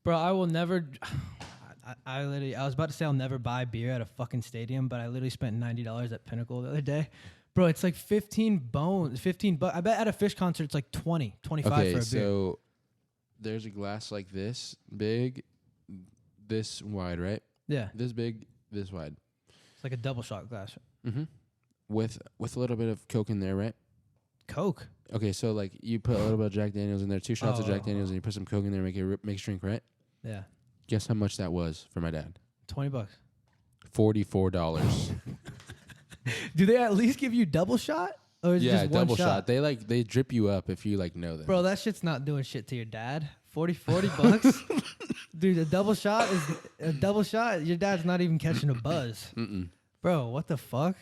Bro, I will never. I literally, I was about to say I'll never buy beer at a fucking stadium, but I literally spent $90 at Pinnacle the other day. Bro, it's like 15 bones, 15 bucks. I bet at a Fish concert it's like 20, 25 for a beer. Okay, so there's a glass like this big, this wide, right? Yeah. This big, this wide. It's like a double shot glass. Mm-hmm. With a little bit of Coke in there, right? Coke? Okay, so like you put a little bit of Jack Daniels in there, 2 shots of Jack Daniels, and you put some Coke in there, make it drink, right? Yeah. Guess how much that was for my dad? $20. $44. Do they at least give you double shot? Or is it just one double shot? They drip you up if you like know them. Bro, that shit's not doing shit to your dad. 40 bucks? Dude, a double shot. Your dad's not even catching a buzz. Mm-mm. Bro, what the fuck?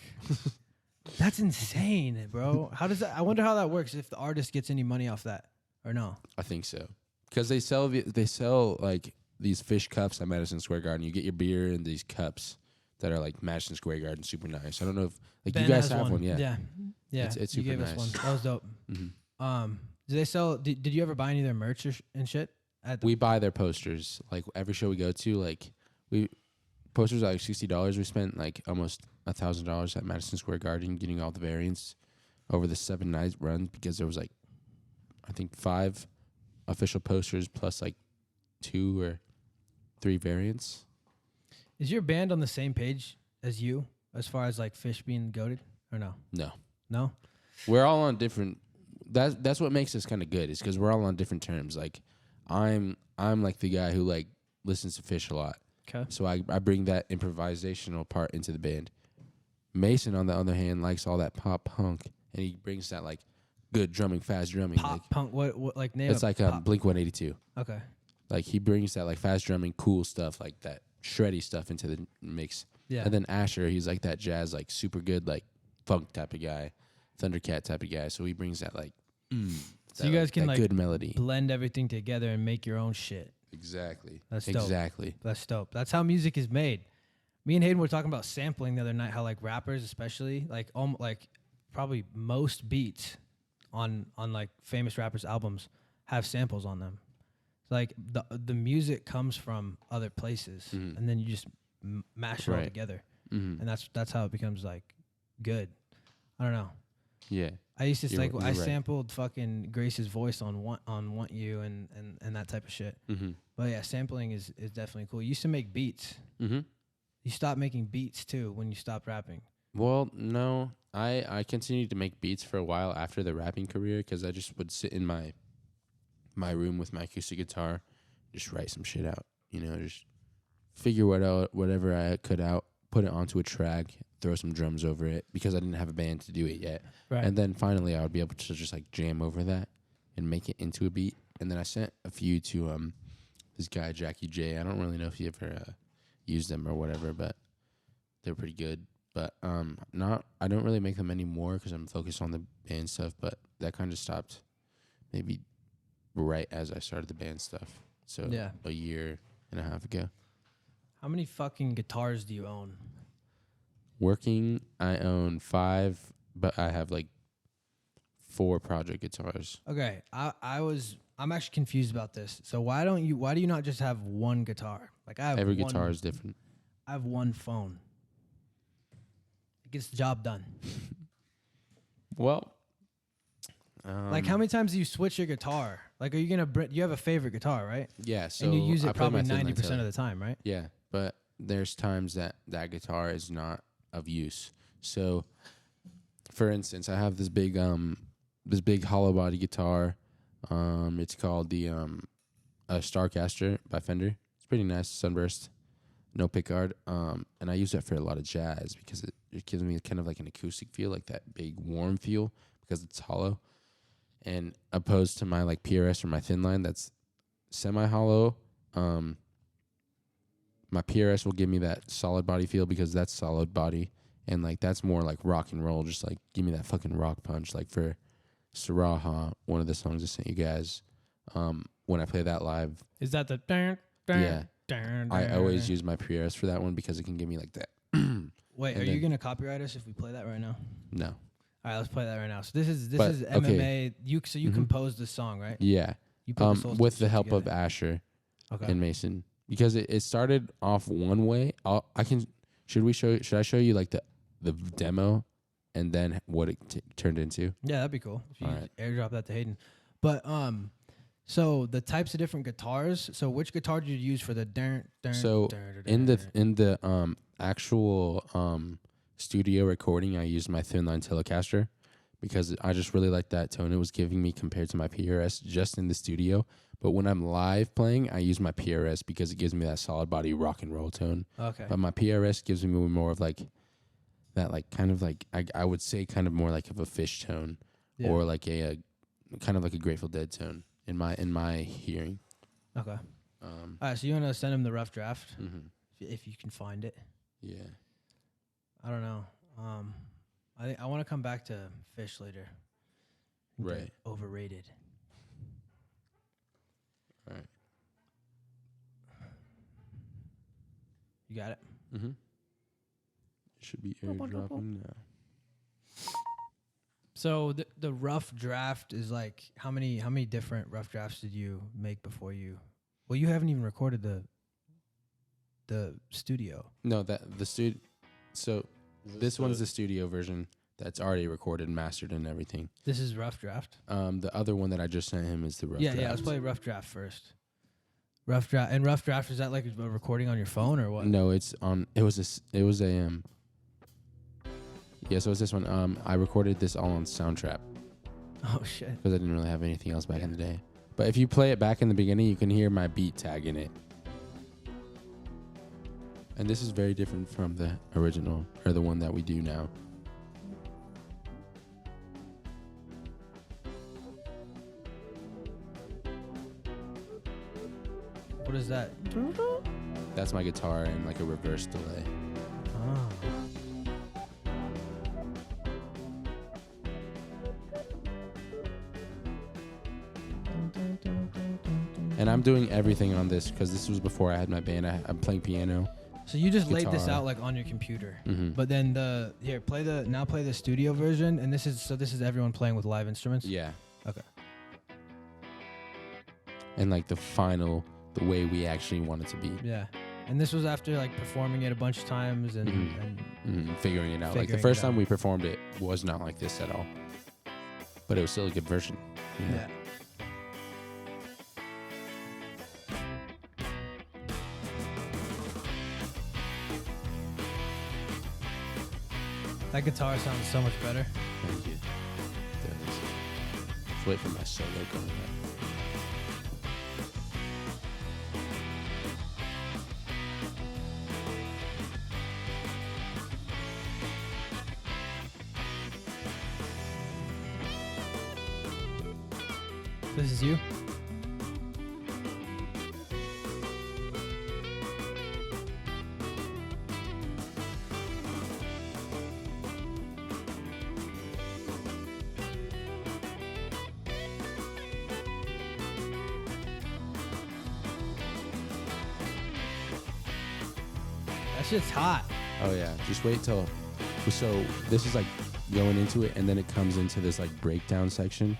That's insane, bro. How does that? I wonder how that works. If the artist gets any money off that or no? I think so, because they sell like these fish cups at Madison Square Garden. You get your beer in these cups that are like Madison Square Garden, super nice. I don't know if like Ben you guys has have one. Yeah. It's super you gave nice. us one. That was dope. Mm-hmm. Do they sell? Did you ever buy any of their merch and shit? We buy their posters. Like every show we go to, like posters are like $60. We spent like almost $1,000 at Madison Square Garden getting all the variants over the 7-night run because there was like I think 5 official posters plus like 2 or 3 variants. Is your band on the same page as you as far as like Fish being goated or no? No. We're all on different. That's what makes us kind of good is because we're all on different terms. Like I'm like the guy who like listens to Fish a lot. Okay. So I bring that improvisational part into the band. Mason, on the other hand, likes all that pop punk, and he brings that like good drumming, fast drumming. Pop like, punk. What like name? It's like Blink 182. Okay. Like he brings that like fast drumming, cool stuff, like that shreddy stuff into the mix. Yeah. And then Asher, he's like that jazz, like super good, like funk type of guy, Thundercat type of guy. So he brings that like. So you guys can like good melody, blend everything together and make your own shit. Exactly. That's dope. Exactly. That's dope. That's how music is made. Me and Hayden were talking about sampling the other night. How like rappers, especially like probably most beats on like famous rappers' albums have samples on them. So like the music comes from other places, and then you just mash it all together, and that's how it becomes like good. I don't know. Yeah. I used to like I right. sampled fucking Grace's voice on Want You and that type of shit. Mm-hmm. But yeah, sampling is definitely cool. You used to make beats. Mm-hmm. You stopped making beats too when you stopped rapping. Well, no, I continued to make beats for a while after the rapping career because I just would sit in my room with my acoustic guitar, just write some shit out. You know, just figure whatever I could out, put it onto a track, throw some drums over it because I didn't have a band to do it yet. Right. And then finally I would be able to just like jam over that and make it into a beat. And then I sent a few to this guy, Jackie J. I don't really know if he ever used them or whatever, but they're pretty good. But I don't really make them anymore because I'm focused on the band stuff, but that kind of stopped maybe right as I started the band stuff. So yeah. A year and a half ago. How many fucking guitars do you own? Working, I own 5, but I have like 4 project guitars. Okay, I'm actually confused about this. So why do you not just have one guitar? Like I have every guitar is different. I have one phone. It gets the job done. Well, like how many times do you switch your guitar? Like are you gonna you have a favorite guitar, right? Yeah, so and you use it probably 90% of of the time, right? Yeah, but there's times that guitar is not of use. So, for instance, I have this big hollow body guitar. It's called the Starcaster by Fender. It's pretty nice, sunburst, no pickguard. And I use that for a lot of jazz because it gives me kind of like an acoustic feel, like that big warm feel because it's hollow. And opposed to my like PRS or my thin line that's semi-hollow, my PRS will give me that solid body feel because that's solid body. And like that's more like rock and roll, just like give me that fucking rock punch. Like for Saraha, one of the songs I sent you guys, when I play that live. Is that the yeah. I always use my PRS for that one because it can give me like that. Wait, are you gonna copyright us if we play that right now? No. All right, let's play that right now. So this is MMA. Okay. You composed this song, right? Yeah. You put this whole with the shit help together. of Asher. Okay. in Mason because it started off one way. Should I show you like the demo and then what it turned into? Yeah, that'd be cool. If you All right. airdrop that to Hayden. But so the types of different guitars. So which guitar did you use for the in the actual studio recording, I used my thin line Telecaster because I just really liked that tone it was giving me compared to my PRS just in the studio. But when I'm live playing, I use my PRS because it gives me that solid body rock and roll tone. Okay. But my PRS gives me more of like that, like kind of like I would say kind of more like of a Fish tone or like a kind of like a Grateful Dead tone in my hearing. Okay. All right. So you want to send him the rough draft if you can find it. Yeah. I don't know. I want to come back to Fish later. Right. Overrated. Right. You got it? Mm-hmm. It should be airdropping now. So the rough draft is like how many different rough drafts did you make before you? Well, you haven't even recorded the studio. No, the studio. So this one's the studio version that's already recorded, mastered, and everything. This is rough draft. The other one that I just sent him is the rough draft. Yeah. Let's play rough draft first. Rough draft and rough draft, is that like a recording on your phone or what? No, it's on. It was a Yeah, so it's this one. I recorded this all on Soundtrap Oh shit. because I didn't really have anything else back in the day. But if you play it back in the beginning, you can hear my beat tag in it. And this is very different from the original or the one that we do now. What is that? That's my guitar and like a reverse delay. Oh. And I'm doing everything on this because this was before I had my band. I'm playing piano. So you just laid this Guitar. out like on your computer, Mm-hmm. but then play the studio version, and this is everyone playing with live instruments. Yeah. Okay. And like the way we actually want it to be. Yeah, and this was after like performing it a bunch of times and Figuring it out. Like the Figuring first it out. time we performed it was not like this at all. But it was still a good version. You know? yeah. That guitar sounds so much better. Thank you. Let's wait for my solo going up. This is you? That shit's hot. Oh yeah, just wait till. So this is like going into it, and then it comes into this like breakdown section,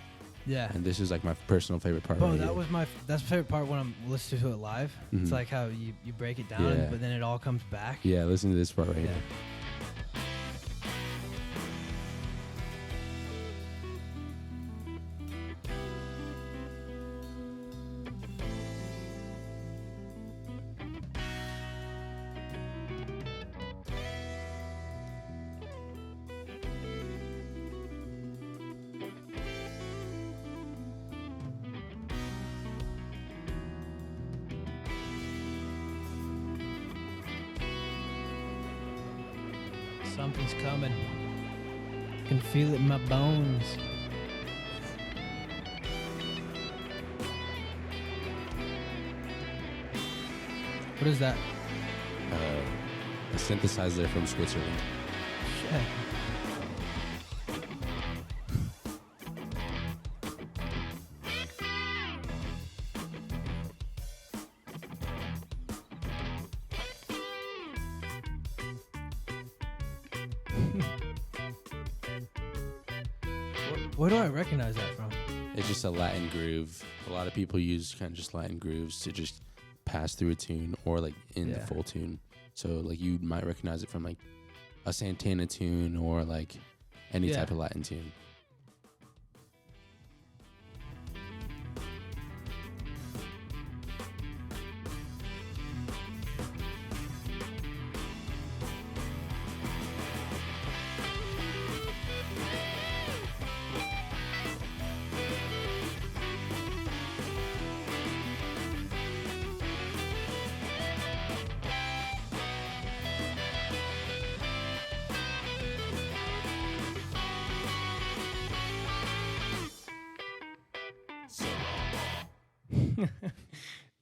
Yeah. and this is like my personal favorite part. Bro, right that here. was that's my favorite part when I'm listening to it live. It's Mhm. like how you break it down, Yeah. but then it all comes back. Yeah, listen to this part right Yeah. here. Something's coming. Can feel it in my bones. What is that? A synthesizer from Switzerland. Shit. Where do I recognize that from? It's just a Latin groove. A lot of people use kind of just Latin grooves to just pass through a tune or like in the Yeah. full tune. So like you might recognize it from like a Santana tune or like any type of Latin tune.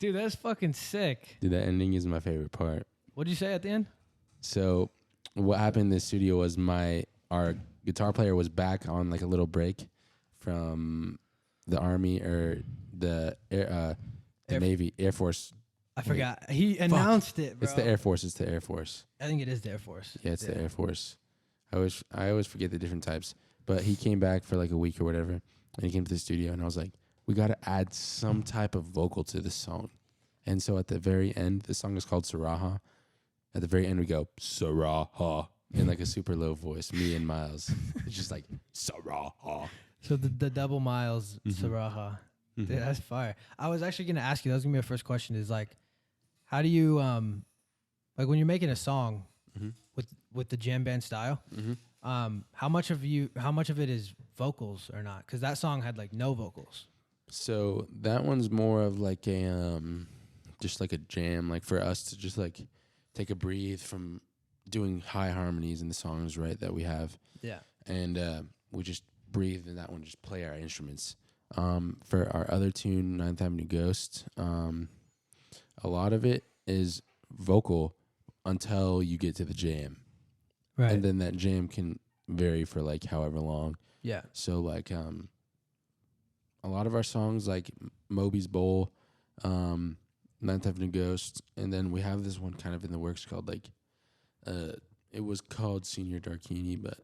Dude, that's fucking sick. Dude, that ending is my favorite part. What'd you say at the end? So what happened in the studio was our guitar player was back on like a little break from the Army or the Navy, Air Force. I forgot. He announced it, bro. It's the Air Force. It's the Air Force. I think it is the Air Force. Yeah, it's the Air Force. I always forget the different types. But he came back for like a week or whatever, and he came to the studio, and I was like, we got to add some type of vocal to this song. And so at the very end, the song is called Saraha. At the very end, we go, Saraha, in like a super low voice, me and Miles. It's just like, Saraha. So the double miles, Saraha. Dude, that's fire. I was actually going to ask you, that was going to be my first question, is like, how do you, like when you're making a song with the jam band style, how much of it is vocals or not? Because that song had like no vocals. So that one's more of like a just like a jam, like for us to just like take a breathe from doing high harmonies in the songs, right, that we have. Yeah. And we just breathe in that one, just play our instruments. For our other tune, Ninth Avenue Ghost, a lot of it is vocal until you get to the jam. Right. And then that jam can vary for like however long. Yeah. So like a lot of our songs like Moby's Bowl, Ninth Avenue Ghost, and then we have this one kind of in the works called like it was called Senior Darkini, but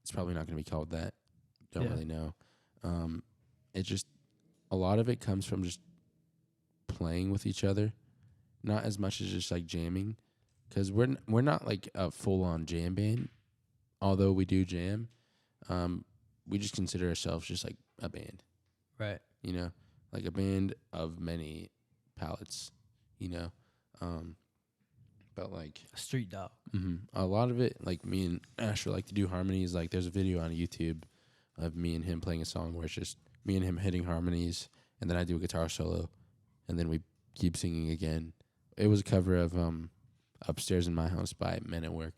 it's probably not going to be called that. Don't really know. It just a lot of it comes from just playing with each other, not as much as just like jamming, because we're not like a full on jam band, although we do jam. We just consider ourselves just like a band. Right. You know, like a band of many palettes, you know. But like A street dog. a lot of it, like me and Asher like to do harmonies. Like there's a video on YouTube of me and him playing a song where it's just me and him hitting harmonies, and then I do a guitar solo, and then we keep singing again. It was a cover of Upstairs in My House by Men at Work.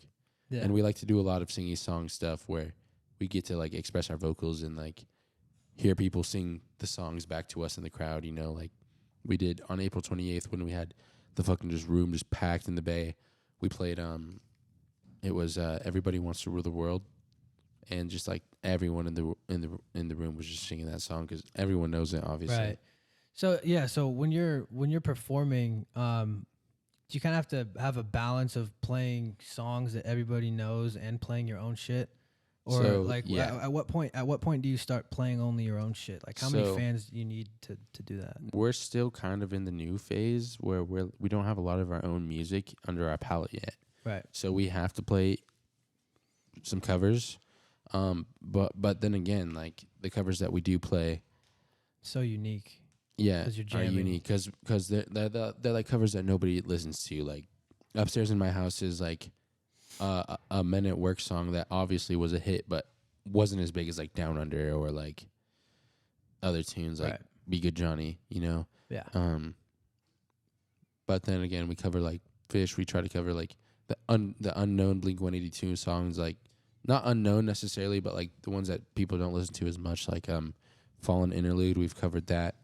Yeah. And we like to do a lot of singy song stuff where we get to like express our vocals and like hear people sing the songs back to us in the crowd, you know, like we did on April 28th when we had the fucking just room just packed in the Bay. We played it was Everybody Wants to Rule the World, and just like everyone in the room was just singing that song because everyone knows it, obviously. Right. So yeah, so when you're performing, do you kind of have to have a balance of playing songs that everybody knows and playing your own shit? Or So, like yeah. at what point do you start playing only your own shit? Like how many So- fans do you need to do that? We're still kind of in the new phase where we don't have a lot of our own music under our palette yet. Right. So we have to play some covers. But then again, like the covers that we do play, So unique. yeah, 'Cause you're are jamming. unique because they're like covers that nobody listens to. Like Upstairs in My House is like a Men at Work song that obviously was a hit, but wasn't as big as like Down Under or like other tunes like Right. Be Good Johnny, you know. Yeah. But then again, we cover like Fish. We try to cover like the unknown Blink-182 songs, like not unknown necessarily, but like the ones that people don't listen to as much, like Fallen Interlude. We've covered that.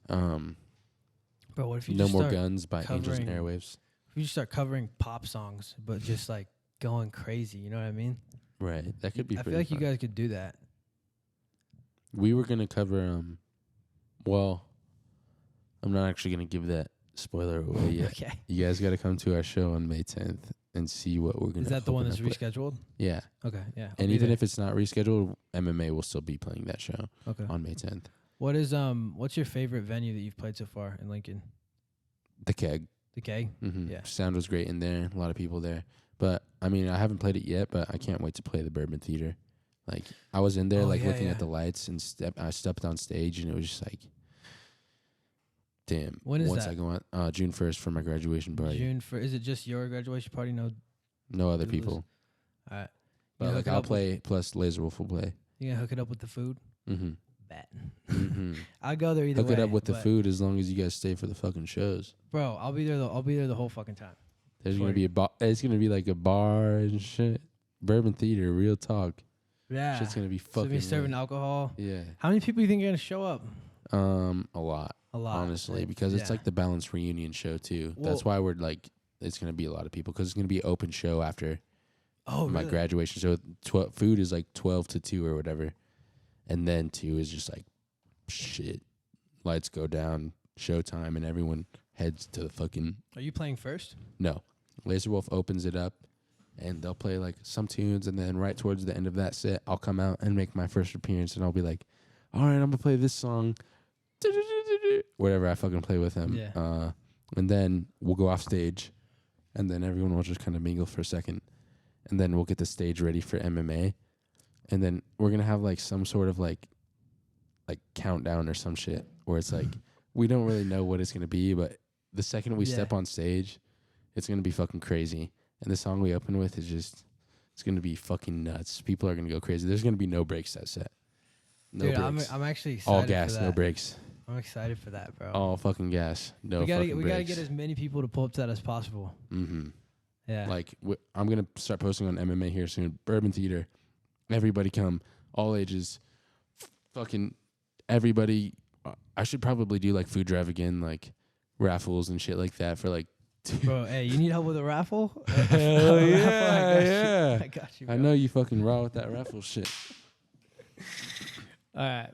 But what if you No just More start Guns by Angels and covering- Airwaves. if you just start covering pop songs, but just like going crazy, you know what I mean? Right, that could be. I pretty feel like fun. you guys could do that. We were gonna cover well, I'm not actually gonna give that spoiler away yet. Okay. You guys got to come to our show on May 10th and see what we're gonna. Is that the one open that's up with. rescheduled? Yeah, Okay, yeah. I'll and be even there. if it's not rescheduled, MMA will still be playing that show Okay. on May 10th. What is what's your favorite venue that you've played so far in Lincoln? The Keg. The keg. Mm-hmm. Yeah. Sound was great in there. A lot of people there. But I mean, I haven't played it yet, but I can't wait to play the Bourbon Theater. Like I was in there, looking at the lights, and I stepped on stage, and it was just like, damn. When is once that? I go on June 1st for my graduation party. June for is it just your graduation party? No other people. All right. But like I'll play plus Laser Wolf will play. You gonna hook it up with the food? Mm-hmm. Bet. Mm-hmm. I'll go there either way. Hook it up with the food as long as you guys stay for the fucking shows. Bro, I'll be there. I'll be there the whole fucking time. There's gonna be it's gonna be like a bar and shit. Bourbon Theater, real talk. Yeah. Shit's gonna be So fucking. be serving alcohol. Yeah. How many people do you think are gonna show up? A lot. A lot. Honestly, because it's like the Balance reunion show too. That's why we're like, it's gonna be a lot of people because it's gonna be an open show after. My graduation. So food is like 12 to 2 or whatever, and then 2 is just like shit. Lights go down, showtime, and everyone heads to the fucking. Are you playing first? No, Laser Wolf opens it up, and they'll play like some tunes, and then right towards the end of that set, I'll come out and make my first appearance, and I'll be like, "All right, I'm gonna play this song." Whatever I fucking play with them. Yeah. And then we'll go off stage, and then everyone will just kind of mingle for a second, and then we'll get the stage ready for MMA, and then we're gonna have like some sort of like countdown or some shit where it's like we don't really know what it's gonna be, but the second we step on stage, it's gonna be fucking crazy. And the song we open with is just it's gonna be fucking nuts. People are gonna go crazy. There's gonna be no breaks that set. No Dude, breaks. I'm actually excited. All gas, for that. no breaks. I'm excited for that, bro. All fucking gas, no we gotta fucking we breaks. gotta get as many people to pull up to that as possible. Mm-hmm. Yeah. Like I'm gonna start posting on MMA here soon. Bourbon Theater, everybody come, all ages, fucking everybody. I should probably do like food drive again, like raffles and shit like that for like. Bro, hey, you need help with a raffle? Hell yeah! I got you. Bro. I know you fucking raw with that raffle shit. All right.